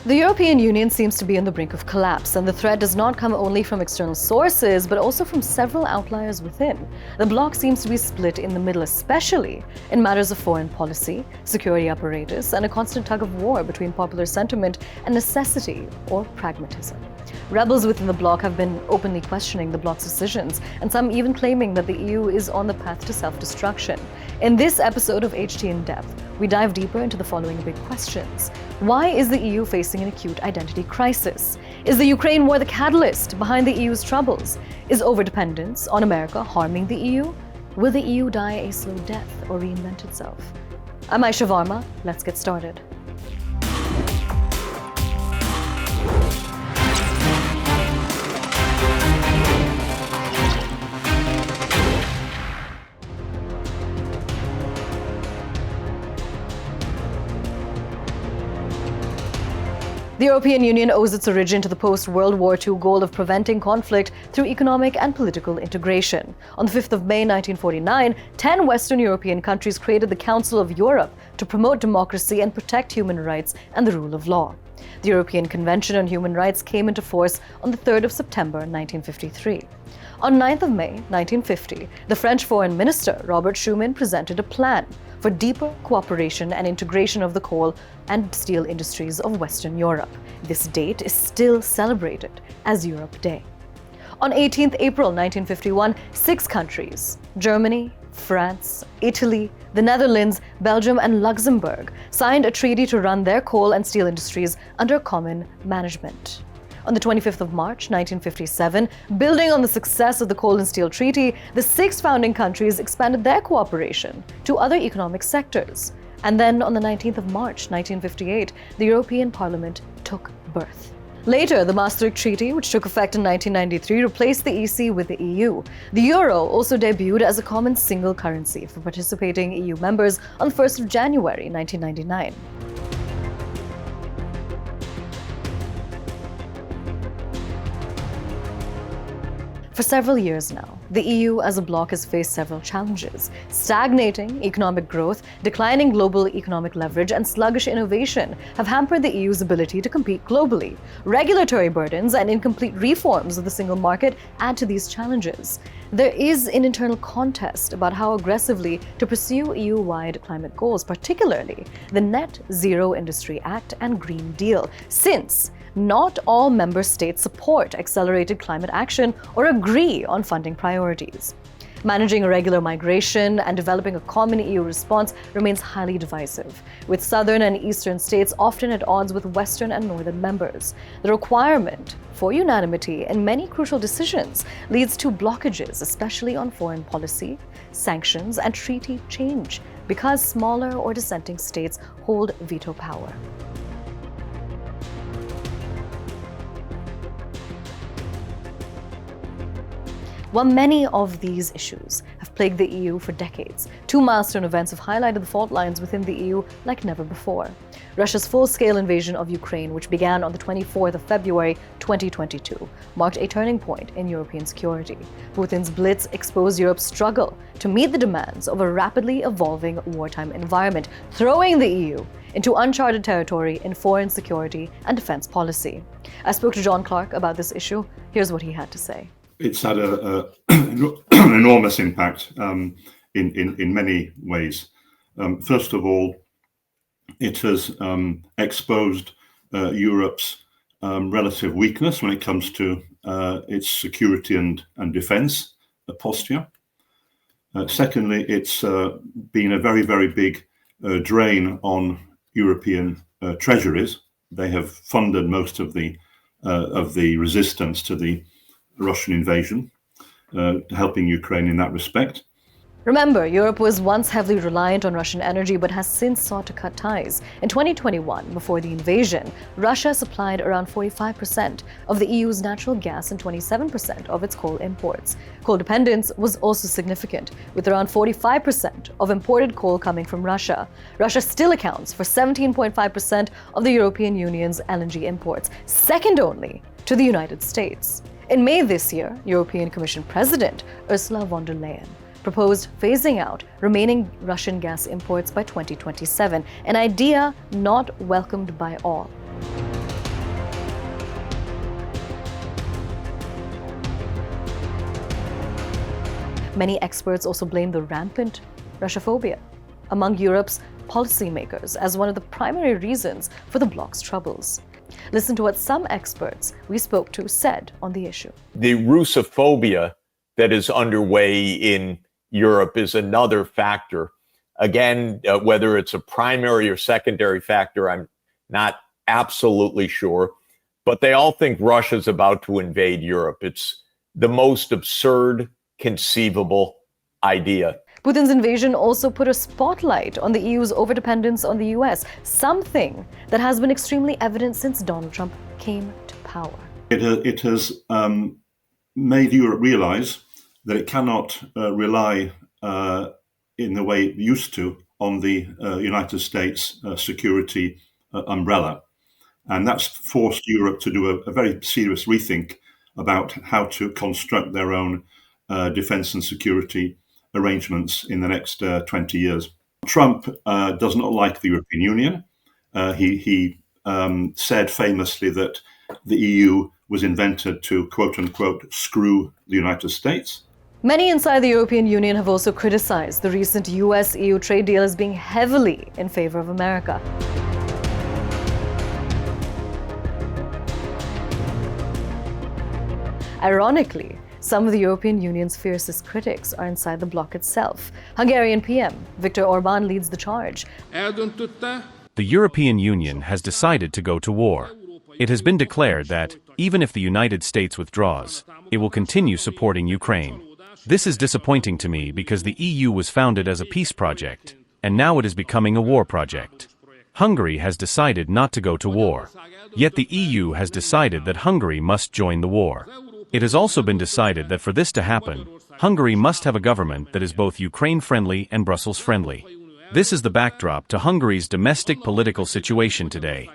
The European Union seems to be on the brink of collapse, and the threat does not come only from external sources, but also from several outliers within. The bloc seems to be split in the middle, especially in matters of foreign policy, security apparatus, and a constant tug of war between popular sentiment and necessity or pragmatism. Rebels within the bloc have been openly questioning the bloc's decisions, and some even claiming that the EU is on the path to self-destruction. In this episode of HT In Depth, we dive deeper into the following big questions. Why is the EU facing an acute identity crisis? Is the Ukraine war the catalyst behind the EU's troubles? Is overdependence on America harming the EU? Will the EU die a slow death or reinvent itself? I'm Aayesha Varma. Let's get started. The European Union owes its origin to the post-World War II goal of preventing conflict through economic and political integration. On the 5th of May 1949, 10 Western European countries created the Council of Europe to promote democracy and protect human rights and the rule of law. The European Convention on Human Rights came into force on the 3rd of September 1953. On 9th of May 1950, the French Foreign Minister, Robert Schuman, presented a plan for deeper cooperation and integration of the coal and steel industries of Western Europe. This date is still celebrated as Europe Day. On 18th April 1951, 6 countries, Germany, France, Italy, the Netherlands, Belgium, and Luxembourg, signed a treaty to run their coal and steel industries under common management. On the 25th of March 1957, building on the success of the Coal and Steel Treaty, the 6 founding countries expanded their cooperation to other economic sectors. And then on the 19th of March 1958, the European Parliament took birth. Later, the Maastricht Treaty, which took effect in 1993, replaced the EC with the EU. The euro also debuted as a common single currency for participating EU members on the 1st of January 1999. For several years now, the EU as a bloc has faced several challenges. Stagnating economic growth, declining global economic leverage, and sluggish innovation have hampered the EU's ability to compete globally. Regulatory burdens and incomplete reforms of the single market add to these challenges. There is an internal contest about how aggressively to pursue EU-wide climate goals, particularly the Net Zero Industry Act and Green Deal, since not all member states support accelerated climate action or agree on funding priorities. Managing irregular migration and developing a common EU response remains highly divisive, with southern and eastern states often at odds with western and northern members. The requirement for unanimity in many crucial decisions leads to blockages, especially on foreign policy, sanctions, and treaty change, because smaller or dissenting states hold veto power. While many of these issues have plagued the EU for decades, 2 milestone events have highlighted the fault lines within the EU like never before. Russia's full-scale invasion of Ukraine, which began on the 24th of February 2022, marked a turning point in European security. Putin's blitz exposed Europe's struggle to meet the demands of a rapidly evolving wartime environment, throwing the EU into uncharted territory in foreign security and defense policy. I spoke to John Clark about this issue. Here's what he had to say. It's had an enormous impact in many ways. First of all, it has exposed Europe's relative weakness when it comes to its security and defense posture. Secondly, it's been a very, very big drain on European treasuries. They have funded most of the resistance to the Russian invasion, helping Ukraine in that respect. Remember, Europe was once heavily reliant on Russian energy but has since sought to cut ties. In 2021, before the invasion, Russia supplied around 45% of the EU's natural gas and 27% of its coal imports. Coal dependence was also significant, with around 45% of imported coal coming from Russia. Russia still accounts for 17.5% of the European Union's LNG imports, second only to the United States. In May this year, European Commission President Ursula von der Leyen proposed phasing out remaining Russian gas imports by 2027, an idea not welcomed by all. Many experts also blame the rampant Russophobia among Europe's policymakers as one of the primary reasons for the bloc's troubles. Listen to what some experts we spoke to said on the issue. The Russophobia that is underway in Europe is another factor. Again, whether it's a primary or secondary factor, I'm not absolutely sure. But they all think Russia's about to invade Europe. It's the most absurd conceivable idea. Putin's invasion also put a spotlight on the EU's overdependence on the US, something that has been extremely evident since Donald Trump came to power. It has made Europe realize that it cannot rely in the way it used to on the United States security umbrella. And that's forced Europe to do a very serious rethink about how to construct their own defense and security arrangements in the next 20 years. Trump does not like the European Union. He said famously that the EU was invented to, quote unquote, screw the United States. Many inside the European Union have also criticized the recent US-EU trade deal as being heavily in favor of America. Ironically, some of the European Union's fiercest critics are inside the bloc itself. Hungarian PM Viktor Orbán leads the charge. The European Union has decided to go to war. It has been declared that, even if the United States withdraws, it will continue supporting Ukraine. This is disappointing to me because the EU was founded as a peace project, and now it is becoming a war project. Hungary has decided not to go to war. Yet the EU has decided that Hungary must join the war. It has also been decided that for this to happen, Hungary must have a government that is both Ukraine-friendly and Brussels-friendly. This is the backdrop to Hungary's domestic political situation today.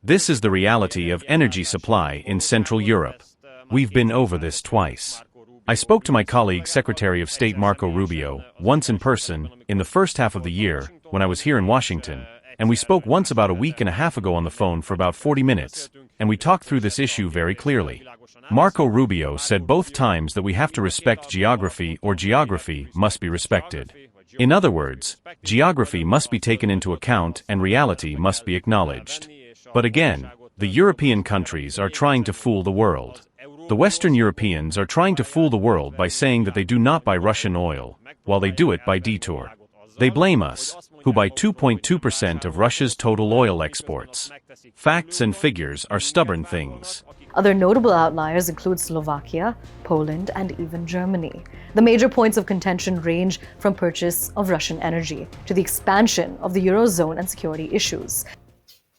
This is the reality of energy supply in Central Europe. We've been over this twice. I spoke to my colleague, Secretary of State Marco Rubio, once in person, in the first half of the year, when I was here in Washington, and we spoke once about a week and a half ago on the phone for about 40 minutes, and we talked through this issue very clearly. Marco Rubio said both times that we have to respect geography or geography must be respected. In other words, geography must be taken into account and reality must be acknowledged. But again, the European countries are trying to fool the world. The Western Europeans are trying to fool the world by saying that they do not buy Russian oil, while they do it by detour. They blame us, who buy 2.2% of Russia's total oil exports. Facts and figures are stubborn things. Other notable outliers include Slovakia, Poland, and even Germany. The major points of contention range from purchase of Russian energy to the expansion of the Eurozone and security issues.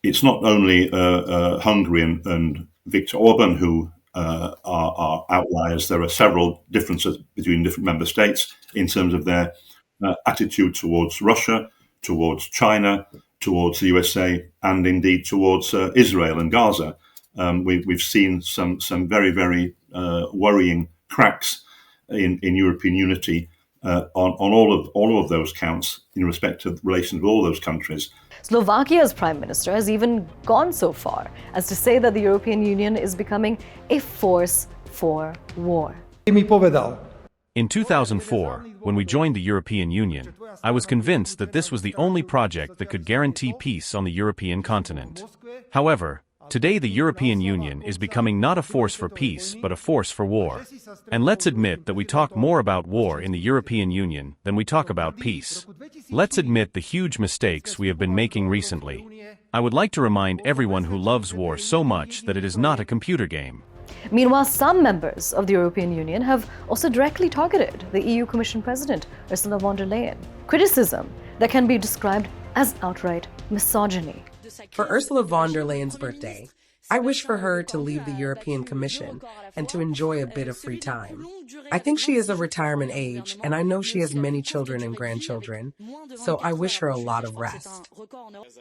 It's not only Hungary and Viktor Orban who are outliers. There are several differences between different member states in terms of their attitude towards Russia, towards China, towards the USA, and indeed towards Israel and Gaza. We've seen some very, very worrying cracks in European unity on all of those counts in respect of relations with all those countries. Slovakia's prime minister has even gone so far as to say that the European Union is becoming a force for war. In 2004, when we joined the European Union, I was convinced that this was the only project that could guarantee peace on the European continent. However, today the European Union is becoming not a force for peace, but a force for war. And let's admit that we talk more about war in the European Union than we talk about peace. Let's admit the huge mistakes we have been making recently. I would like to remind everyone who loves war so much that it is not a computer game. Meanwhile, some members of the European Union have also directly targeted the EU Commission President, Ursula von der Leyen. Criticism that can be described as outright misogyny. For Ursula von der Leyen's birthday, I wish for her to leave the European Commission and to enjoy a bit of free time. I think she is of retirement age, and I know she has many children and grandchildren, so I wish her a lot of rest.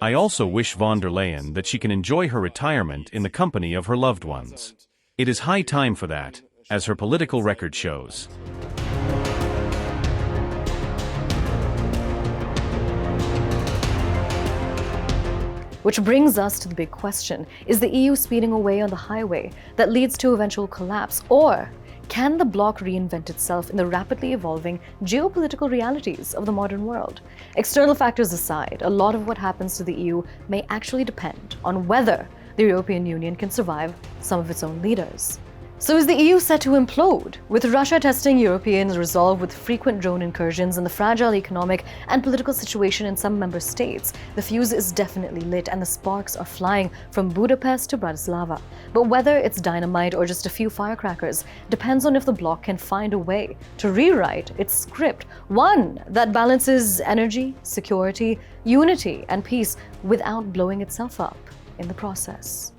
I also wish von der Leyen that she can enjoy her retirement in the company of her loved ones. It is high time for that, as her political record shows. Which brings us to the big question. Is the EU speeding away on the highway that leads to eventual collapse? Or can the bloc reinvent itself in the rapidly evolving geopolitical realities of the modern world? External factors aside, a lot of what happens to the EU may actually depend on whether the European Union can survive some of its own leaders. So is the EU set to implode? With Russia testing Europeans' resolve with frequent drone incursions and the fragile economic and political situation in some member states, the fuse is definitely lit and the sparks are flying from Budapest to Bratislava. But whether it's dynamite or just a few firecrackers depends on if the bloc can find a way to rewrite its script, one that balances energy, security, unity, and peace without blowing itself up in the process.